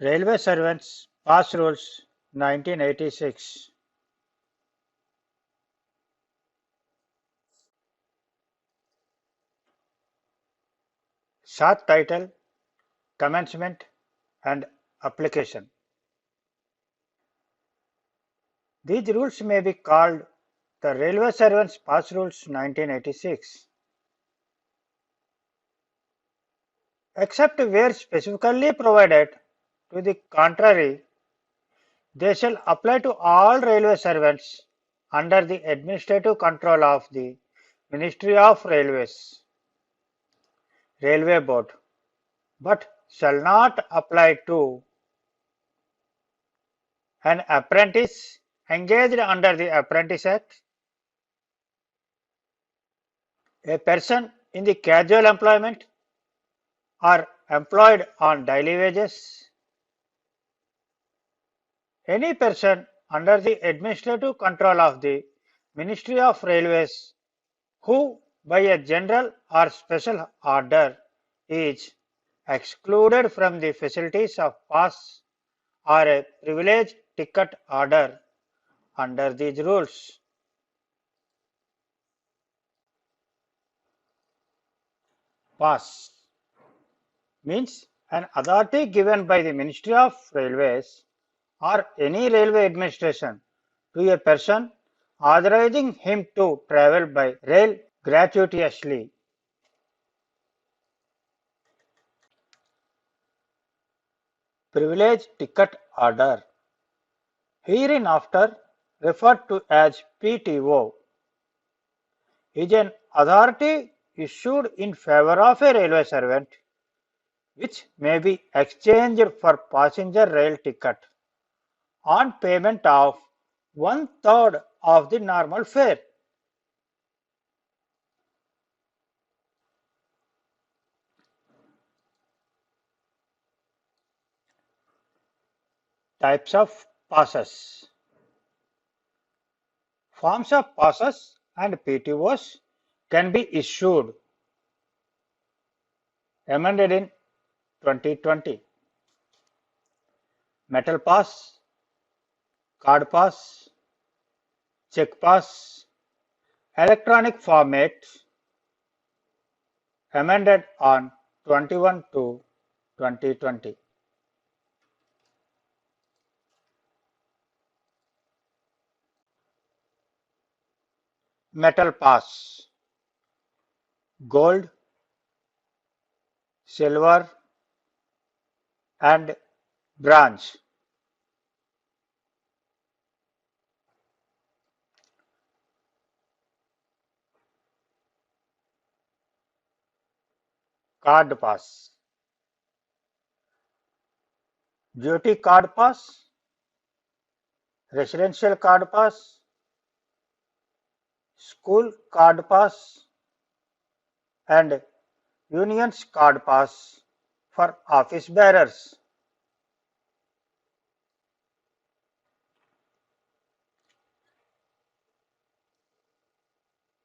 Railway Servants Pass Rules 1986. Short title, Commencement and Application. These rules may be called the Railway Servants Pass Rules 1986. Except where specifically provided to the contrary, they shall apply to all railway servants under the administrative control of the Ministry of Railways, Railway Board, but shall not apply to an apprentice engaged under the Apprentice Act, a person in the casual employment or employed on daily wages, any person under the administrative control of the Ministry of Railways who by a general or special order is excluded from the facilities of pass or a privilege ticket order under these rules. Pass means an authority given by the Ministry of Railways or any railway administration to a person authorizing him to travel by rail gratuitously. Privilege ticket order, hereinafter referred to as PTO, is an authority issued in favor of a railway servant which may be exchanged for passenger rail ticket on payment of 1/3 of the normal fare. Types of passes. Forms of passes and PTOs can be issued. Amended in 2020. Metal pass, card pass, check pass, electronic format, amended on 21/2/2020. Metal pass, gold, silver and bronze. Card pass, duty card pass, residential card pass, school card pass and union's card pass for office bearers.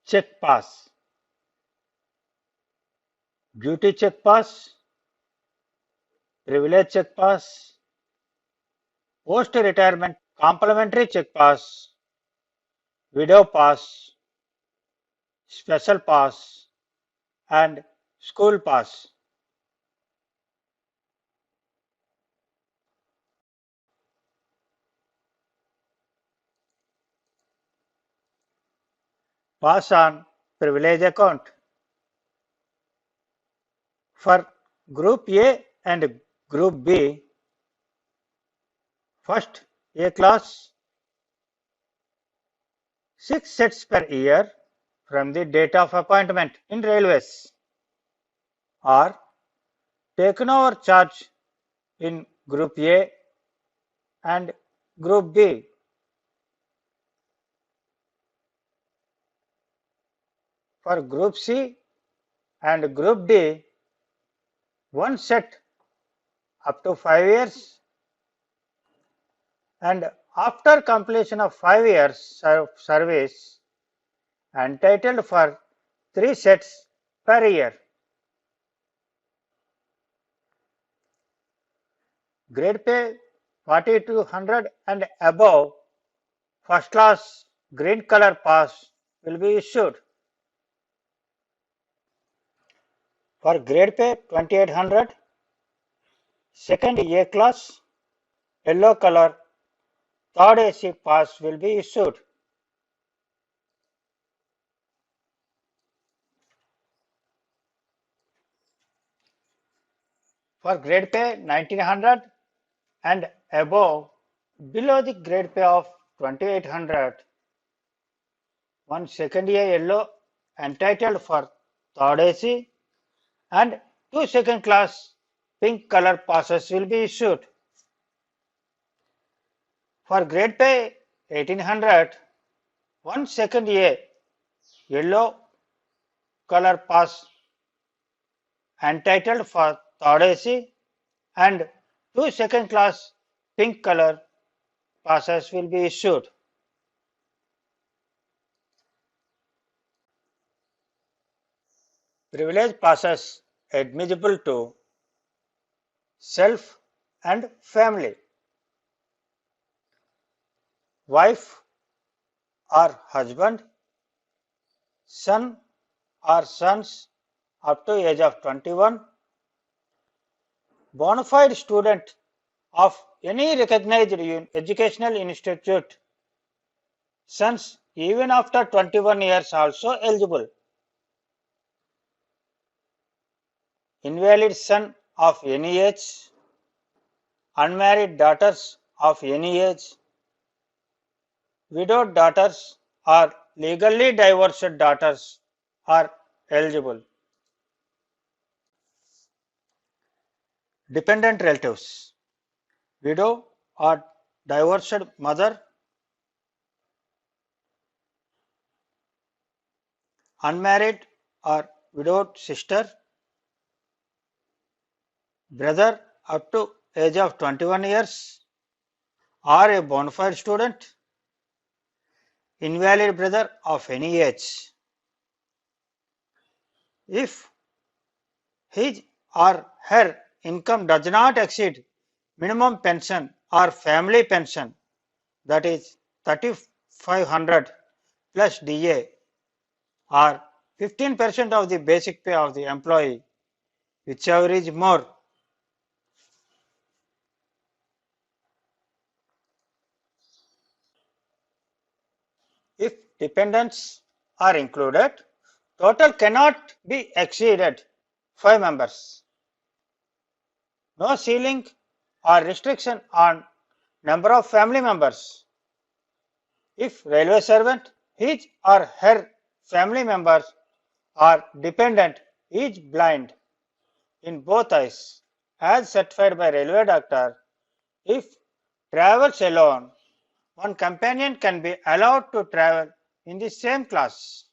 Check pass, duty check pass, privilege check pass, post retirement complimentary check pass, widow pass, special pass and school pass. Pass on privilege account. For Group A and Group B, first A class 6 sets per year from the date of appointment in railways are taken over charge in Group A and Group B. For Group C and Group D, one set up to 5 years and after completion of 5 years of service entitled for 3 sets per year. Grade pay 4200 and above, first class green color pass will be issued. For grade pay 2800, second A class yellow color third AC pass will be issued. For grade pay 1900 and above, below the grade pay of 2800, one second year yellow entitled for third AC and two second class pink color passes will be issued. For grade pay 1800, one second A yellow color pass entitled for third AC and two second class pink color passes will be issued. Privilege passes admissible to self and family. Wife or husband, son or sons up to age of 21, bona fide student of any recognized educational institute, sons even after 21 years also eligible. Invalid son of any age, unmarried daughters of any age, widowed daughters or legally divorced daughters are eligible. Dependent relatives, widow or divorced mother, unmarried or widowed sister, brother up to age of 21 years or a bona fide student, invalid brother of any age. If his or her income does not exceed minimum pension or family pension, that is 3500 plus DA or 15% of the basic pay of the employee, whichever is more. If dependents are included, total cannot be exceeded 5 members. No ceiling or restriction on number of family members. If railway servant, his or her family members or dependent is blind in both eyes as certified by railway doctor, if travels alone, one companion can be allowed to travel in the same class.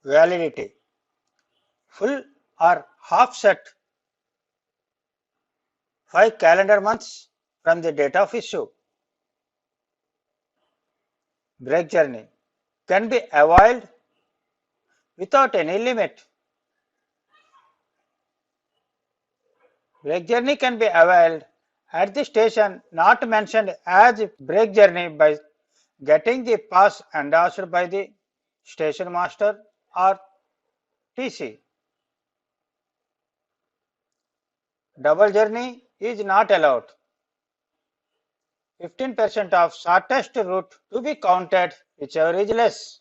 Validity, full or half set 5 calendar months from the date of issue. Break journey can be availed without any limit. Break journey can be availed at the station not mentioned as break journey by getting the pass endorsed by the station master or TC. Double journey is not allowed. 15% of shortest route to be counted, whichever is less.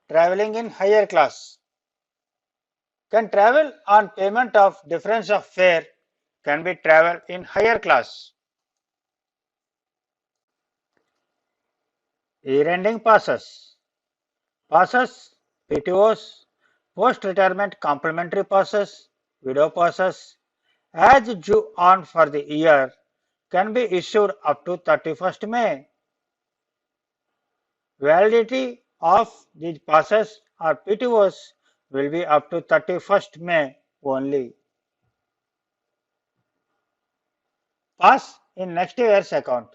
Traveling in higher class can travel on payment of difference of fare, can be travel in higher class. Year-ending passes, PTOs, post-retirement complementary passes, widow passes, as due on for the year, can be issued up to 31st May. Validity of these passes or PTOs will be up to 31st May only. Pass in next year's account.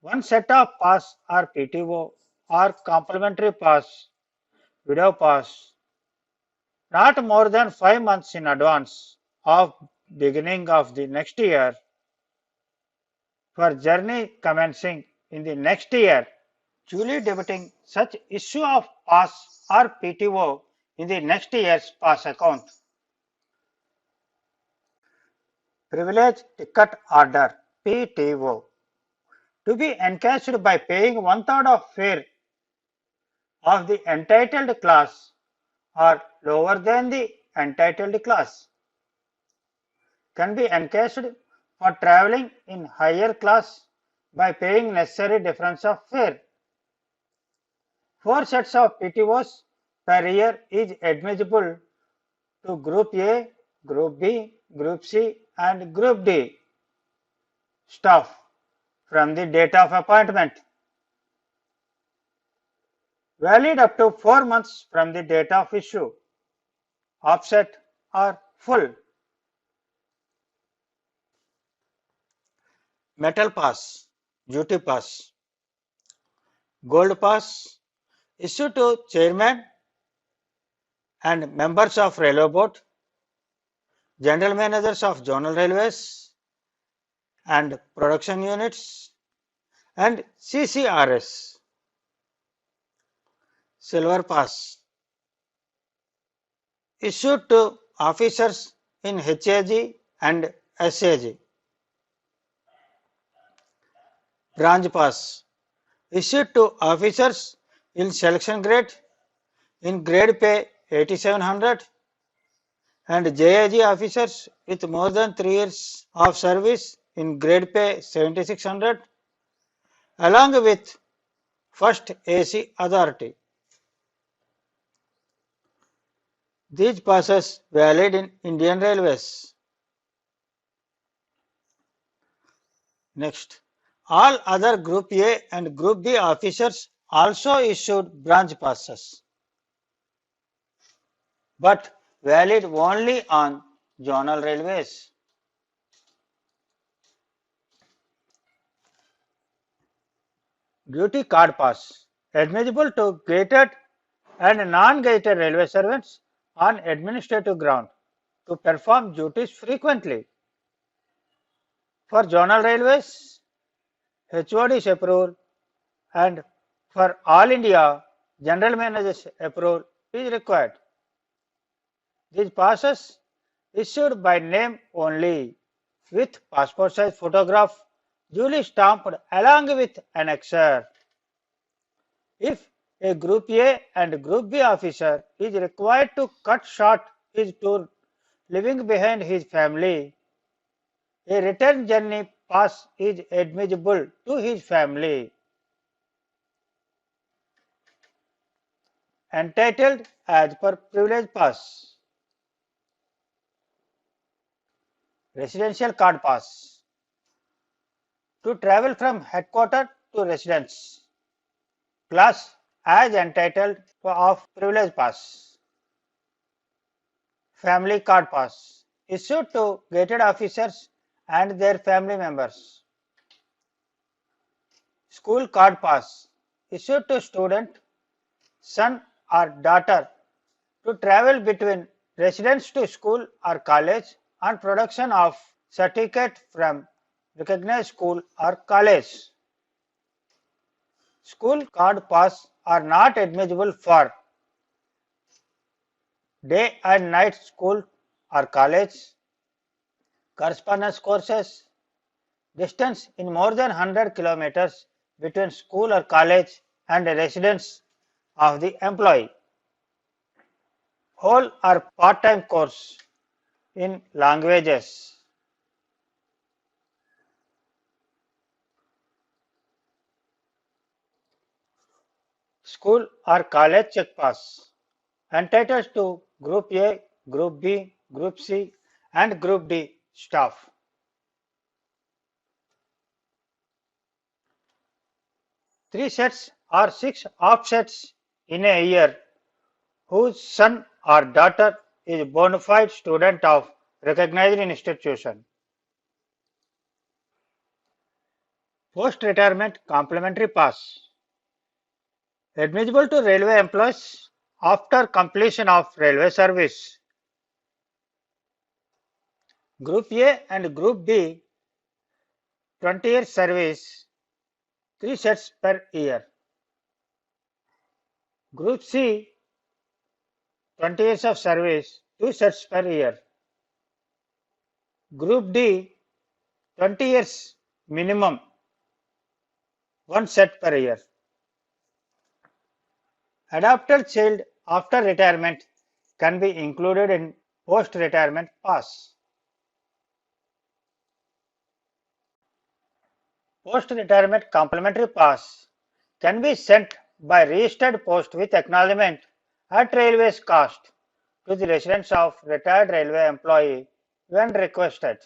One set of pass or PTO or complementary pass without pass not more than 5 months in advance of beginning of the next year for journey commencing in the next year, duly debiting such issue of pass or PTO in the next year's pass account. Privilege ticket order PTO to be encashed by paying one-third of fare of the entitled class or lower than the entitled class can be encashed for travelling in higher class by paying necessary difference of fare. 4 sets of PTOs per year is admissible to Group A, Group B, Group C and Group D staff from the date of appointment, valid up to 4 months from the date of issue, offset or full. Metal pass, duty pass, gold pass issued to chairman and members of railway board, general managers of zonal railways and production units and CCRS. Silver pass issued to officers in HAG and SAG. Bronze pass issued to officers in selection grade in grade pay 8700 and JAG officers with more than 3 years of service in grade pay 7600 along with first AC authority. These passes valid in Indian Railways. Next, all other Group A and Group B officers also issued bronze passes, but valid only on zonal railways. Duty card pass admissible to gated and non-gated railway servants on administrative ground to perform duties frequently. For zonal railways, HOD's approval and for all India, general manager's approval is required. These passes issued by name only with passport size photograph duly stamped along with annexure. If a Group A and Group B officer is required to cut short his tour leaving behind his family, a return journey pass is admissible to his family. Entitled as per privilege pass. Residential card pass. To travel from headquarters to residence. Class as entitled of privilege pass. Family card pass issued to gated officers and their family members. School card pass issued to student, son or daughter to travel between residence to school or college on production of certificate from recognized school or college. School card pass are not admissible for day and night school or college, correspondence courses, distance in more than 100 kilometers between school or college and residence of the employee, whole or part-time course in languages. School or college check pass entitled to Group A, Group B, Group C and Group D staff. Three sets or 6 offsets in a year whose son or daughter is a bona fide student of recognized institution. Post-retirement complementary pass admissible to railway employees after completion of railway service. Group A and Group B 20 years service 3 sets per year. Group C 20 years of service 2 sets per year. Group D 20 years minimum 1 set per year. Adopted child after retirement can be included in post-retirement pass. Post-retirement complementary pass can be sent by registered post with acknowledgement at railway's cost to the residence of retired railway employee when requested.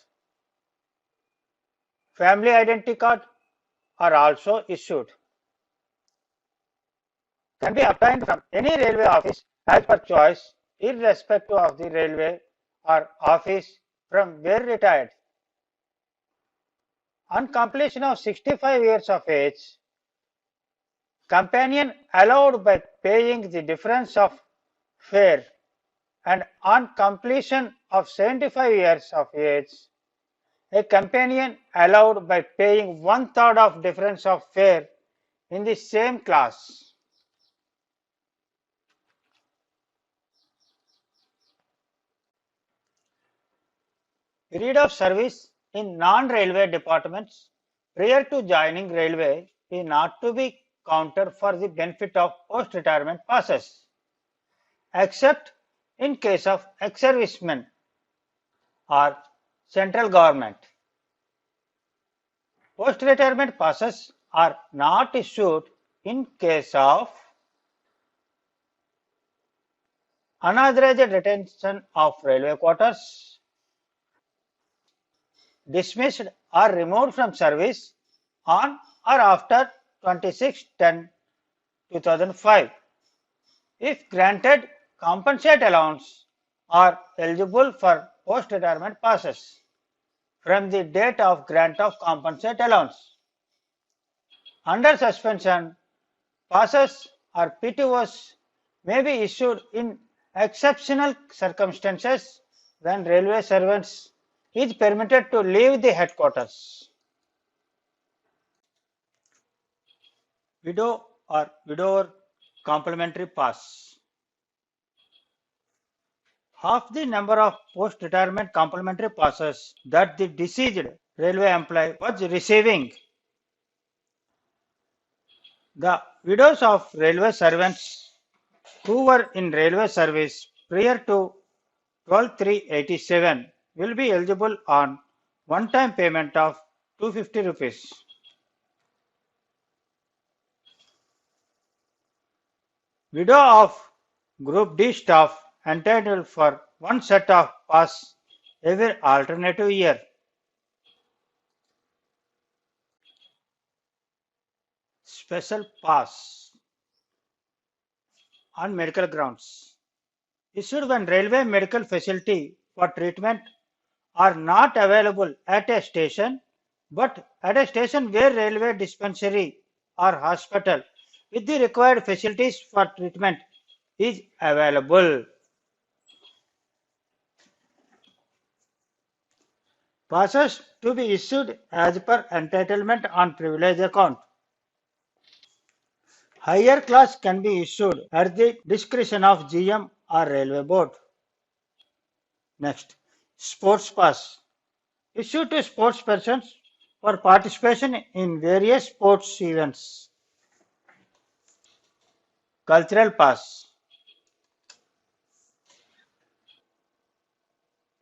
Family identity card are also issued. Can be obtained from any railway office as per choice, irrespective of the railway or office from where retired. On completion of 65 years of age, companion allowed by paying the difference of fare, and on completion of 75 years of age, a companion allowed by paying 1/3 of difference of fare in the same class. Period of service in non-railway departments prior to joining railway is not to be counted for the benefit of post-retirement passes, except in case of ex-servicemen or central government. Post-retirement passes are not issued in case of unauthorized retention of railway quarters, dismissed or removed from service on or after 26/10/2005. If granted, compensate allowance are eligible for post-retirement passes from the date of grant of compensate allowance. Under suspension, passes or PTOs may be issued in exceptional circumstances when railway servants is permitted to leave the headquarters. Widow or widower complementary pass. Half the number of post-retirement complementary passes that the deceased railway employee was receiving. The widows of railway servants who were in railway service prior to 12/3/87 will be eligible on one-time payment of 250 rupees. Widow of Group D staff entitled for one set of pass every alternative year. Special pass on medical grounds issued when railway medical facility for treatment are not available at a station, but at a station where railway dispensary or hospital with the required facilities for treatment is available. Passes to be issued as per entitlement on privilege account. Higher class can be issued at the discretion of GM or railway board. Next, sports pass issued to sports persons for participation in various sports events. Cultural pass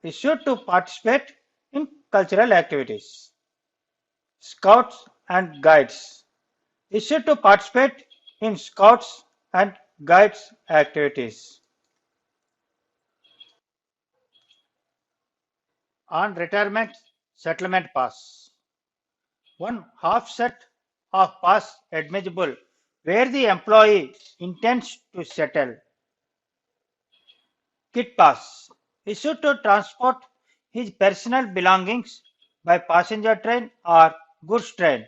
issued to participate in cultural activities. Scouts and guides issued to participate in scouts and guides activities. On retirement settlement pass, one half set of pass admissible where the employee intends to settle. Kit pass issued to transport his personal belongings by passenger train or goods train.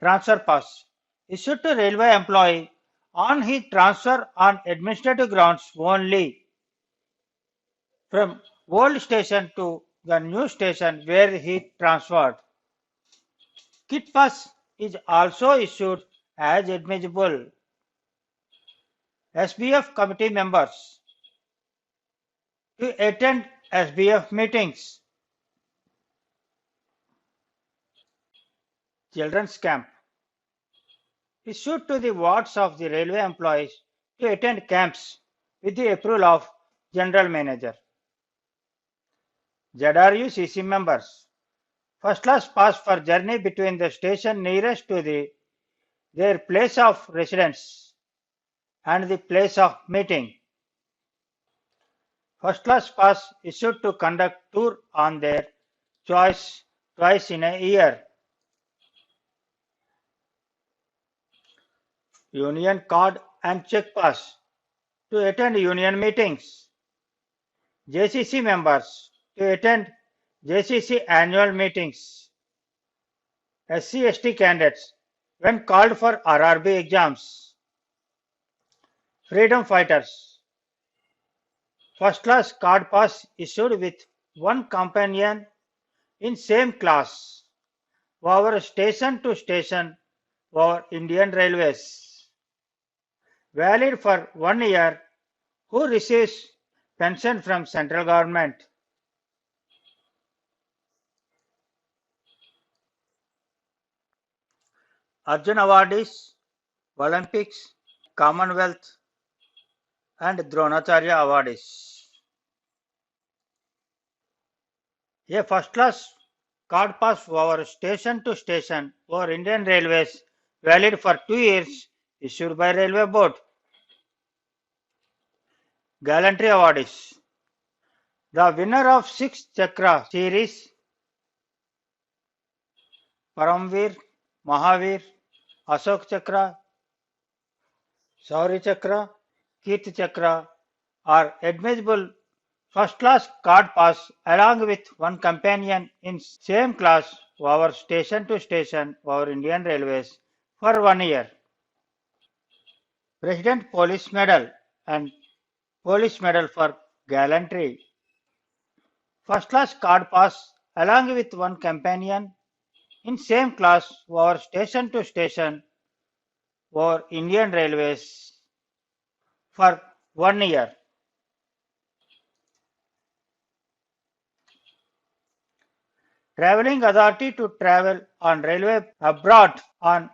Transfer pass issued to railway employee on his transfer on administrative grounds only from old station to the new station where he transferred. Kit pass is also issued as admissible. SBF committee members to attend SBF meetings. Children's camp issued to the wards of the railway employees to attend camps with the approval of General Manager. ZRU-CC members. First class pass for journey between the station nearest to their place of residence and the place of meeting. First class pass issued to conduct tour on their choice twice in a year. Union card and check pass to attend union meetings. JCC members to attend JCC annual meetings. SC/ST candidates when called for RRB exams. Freedom fighters. First class card pass issued with one companion in same class over station to station over Indian Railways. Valid for 1 year. Who receives pension from central government? Arjun awardees, Olympics, Commonwealth and Dronacharya awardees. A first class card pass over station to station over Indian Railways valid for 2 years issued by Railway Board. Gallantry awardees. The winner of 6th Chakra series, Paramveer, Mahavir, Ashok Chakra, Shaurya Chakra, Kirti Chakra are admissible first class card pass along with one companion in same class over station to station over Indian Railways for 1 year. President Police Medal and Police Medal for Gallantry. First class card pass along with one companion in same class over station to station over Indian Railways for 1 year. Travelling authority to travel on railway abroad on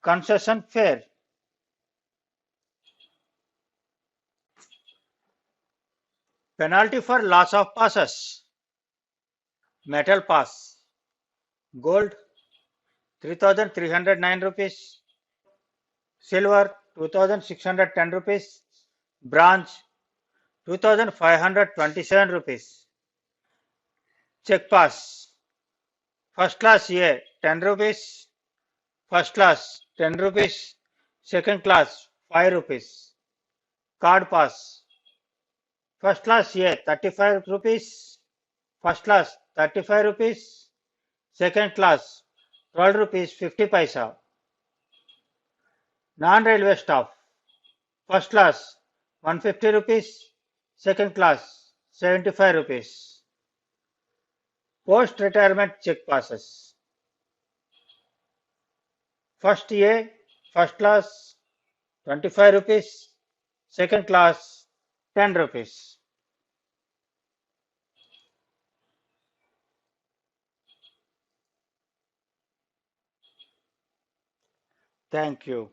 concession fare. Penalty for loss of passes. Metal pass. Gold 3,309 rupees. Silver 2,610 rupees. Bronze 2,527 rupees. Check pass. First class A 10 rupees. First class 10 rupees. Second class 5 rupees. Card pass. First class A 35 rupees. First class 35 rupees. Second class 12 rupees 50 paisa. Non-railway staff. First class 150 rupees. Second class 75 rupees. Post-retirement check passes. First A, first class 25 rupees. Second class 10 rupees. Thank you.